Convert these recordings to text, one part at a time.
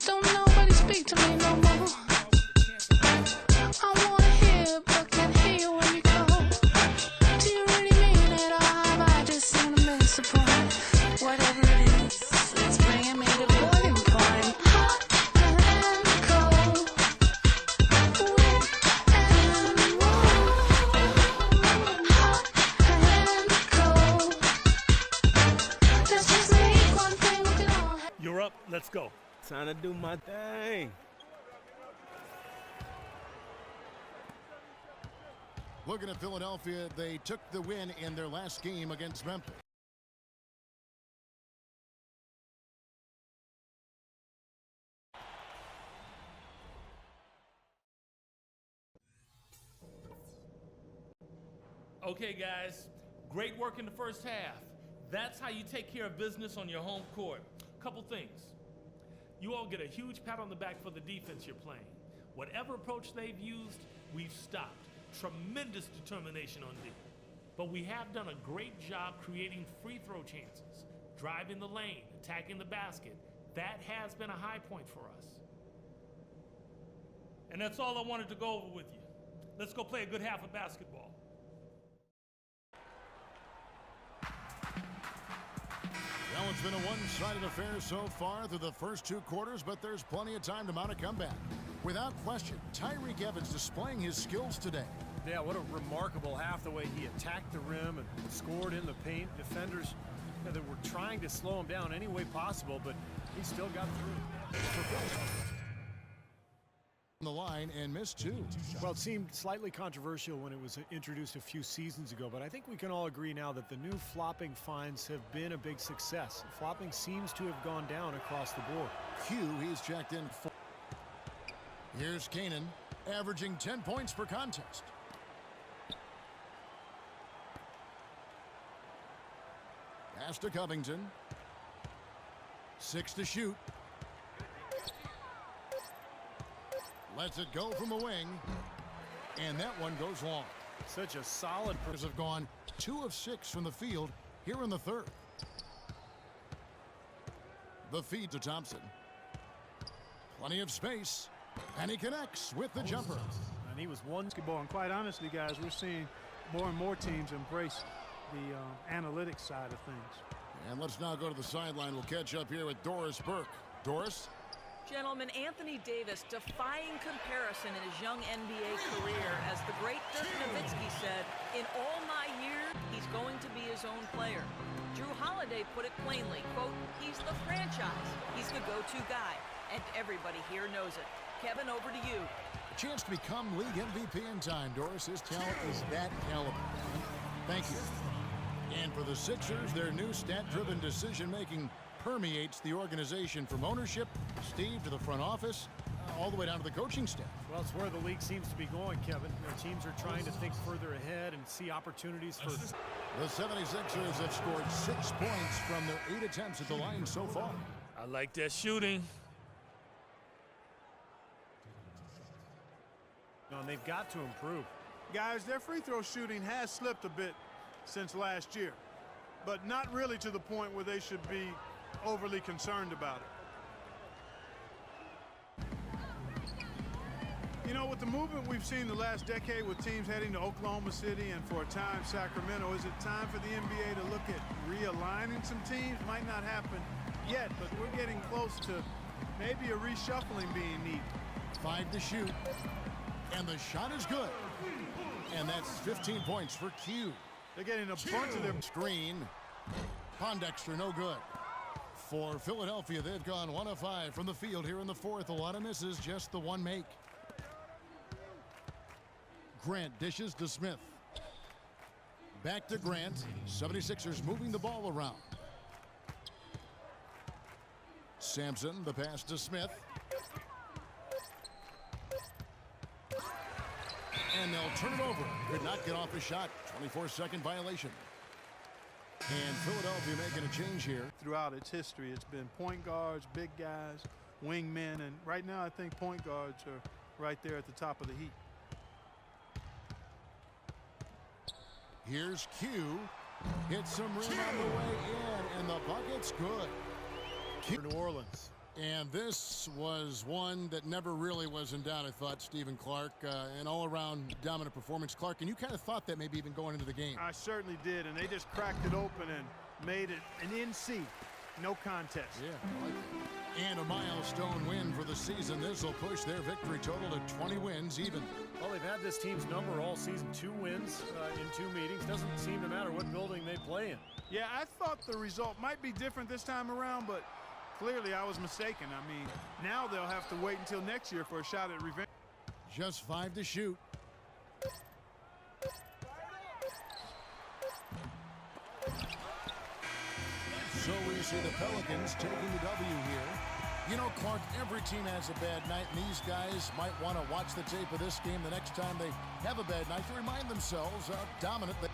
Don't nobody speak to me no more. I wanna hear, but can't hear when you call. Do you really mean it, or have I just seen a miss a point? Whatever it is, it's bringing me to boiling point. Hot and cold, wet and warm. Hot and cold. Let's just make one thing we can all have. You're up. Let's go. Time to do my thing. Looking at Philadelphia, they took the win in their last game against Memphis. Okay, guys, great work in the first half. That's how you take care of business on your home court. Couple things. You all get a huge pat on the back for the defense you're playing. Whatever approach they've used, we've stopped. Tremendous determination on D. But we have done a great job creating free throw chances, driving the lane, attacking the basket. That has been a high point for us. And that's all I wanted to go over with you. Let's go play a good half of basketball. Well, it's been a one-sided affair so far through the first two quarters, but there's plenty of time to mount a comeback. Without question, Tyreke Evans displaying his skills today. Yeah, what a remarkable half, the way he attacked the rim and scored in the paint. Defenders that were trying to slow him down any way possible, but he still got through. The line and missed two. Well, it seemed slightly controversial when it was introduced a few seasons ago, but I think we can all agree now that the new flopping fines have been a big success. Flopping seems to have gone down across the board. Q, he's checked in. Here's Kanan, averaging 10 points per contest. Pass to Covington. 6 to shoot. Lets it go from the wing. And that one goes long. Such a solid. Have gone 2 of 6 from the field here in the third. The feed to Thompson. Plenty of space. And he connects with the jumper. And he was one. Basketball, and quite honestly, guys, we're seeing more and more teams embrace the analytics side of things. And let's now go to the sideline. We'll catch up here with Doris Burke. Doris? Gentlemen, Anthony Davis defying comparison in his young NBA career. As the great Dirk Nowitzki said, in all my years, he's going to be his own player. Drew Holiday put it plainly, quote, he's the franchise. He's the go-to guy. And everybody here knows it. Kevin, over to you. A chance to become league MVP in time, Doris. His talent is that caliber. Thank you. And for the Sixers, their new stat-driven decision-making permeates the organization from ownership, Steve, to the front office, all the way down to the coaching staff. Well, it's where the league seems to be going, Kevin. Teams are trying to think further ahead and see opportunities for... The 76ers have scored 6 points from their 8 attempts at the line so far. I like that shooting. And they've got to improve. Guys, their free throw shooting has slipped a bit since last year, but not really to the point where they should be overly concerned about it. You know, with the movement we've seen the last decade with teams heading to Oklahoma City and for a time Sacramento, is it time for the NBA to look at realigning some teams? Might not happen yet, but we're getting close to maybe a reshuffling being needed. 5 to shoot, and the shot is good. And that's 15 points for Q. They're getting a bunch of them. Screen. Pondexter, no good. For Philadelphia, they've gone 1 of 5 from the field here in the fourth. A lot of misses, just the one make. Grant dishes to Smith. Back to Grant. 76ers moving the ball around. Sampson, the pass to Smith. And they'll turn it over. Could not get off the shot. 24-second violation. And Philadelphia making a change here. Throughout its history, it's been point guards, big guys, wingmen, and right now I think point guards are right there at the top of the heap. Here's Q. Hits some rim on the way in, and the bucket's good. For New Orleans. And this was one that never really was in doubt, I thought, Stephen Clark. An all-around dominant performance. Clark, and you kind of thought that maybe even going into the game. I certainly did, and they just cracked it open and made it an NC. No contest. Yeah, I like that. And a milestone win for the season. This will push their victory total to 20 wins even. Well, they've had this team's number all season. 2 wins in 2 meetings. Doesn't seem to matter what building they play in. Yeah, I thought the result might be different this time around, but clearly I was mistaken. I mean, now they'll have to wait until next year for a shot at revenge. Just 5 to shoot. So we see the Pelicans taking the W here. You know, Clark, every team has a bad night, and these guys might want to watch the tape of this game the next time they have a bad night to remind themselves how dominant they...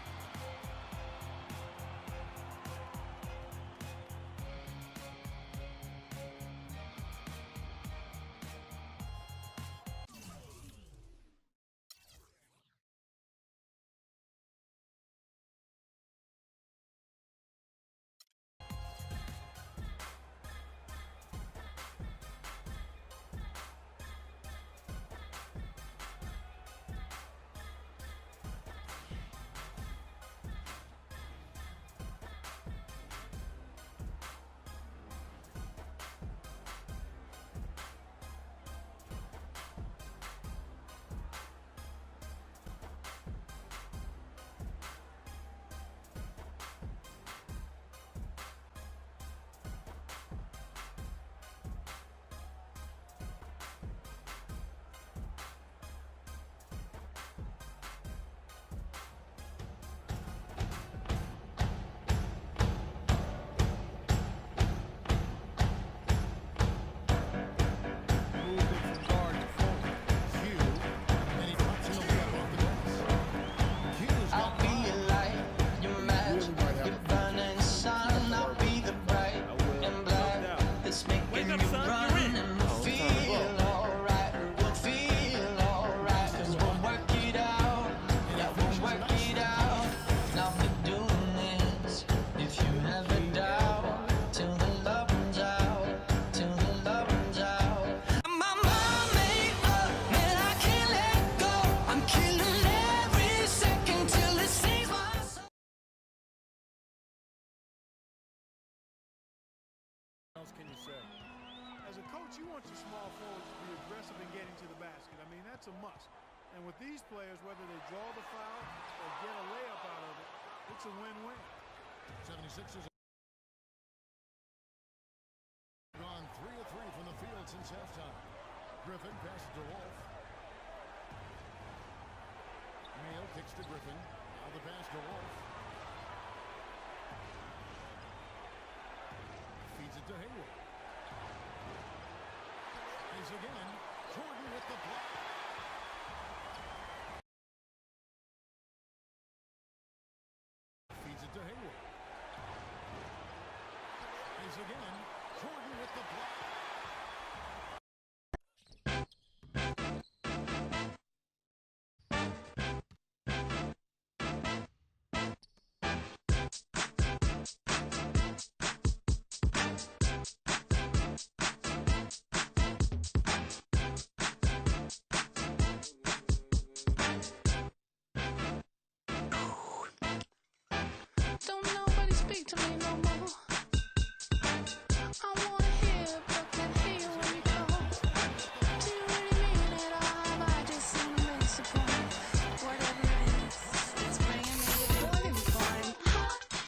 You want your small forwards to be aggressive in getting to the basket. I mean, that's a must. And with these players, whether they draw the foul or get a layup out of it, it's a win-win. 76ers gone 3 of 3 from the field since halftime. Griffin passes to Wolf. Neal kicks to Griffin. Now the pass to Wolf. Feeds it to Hayward. Again, Jordan with the block.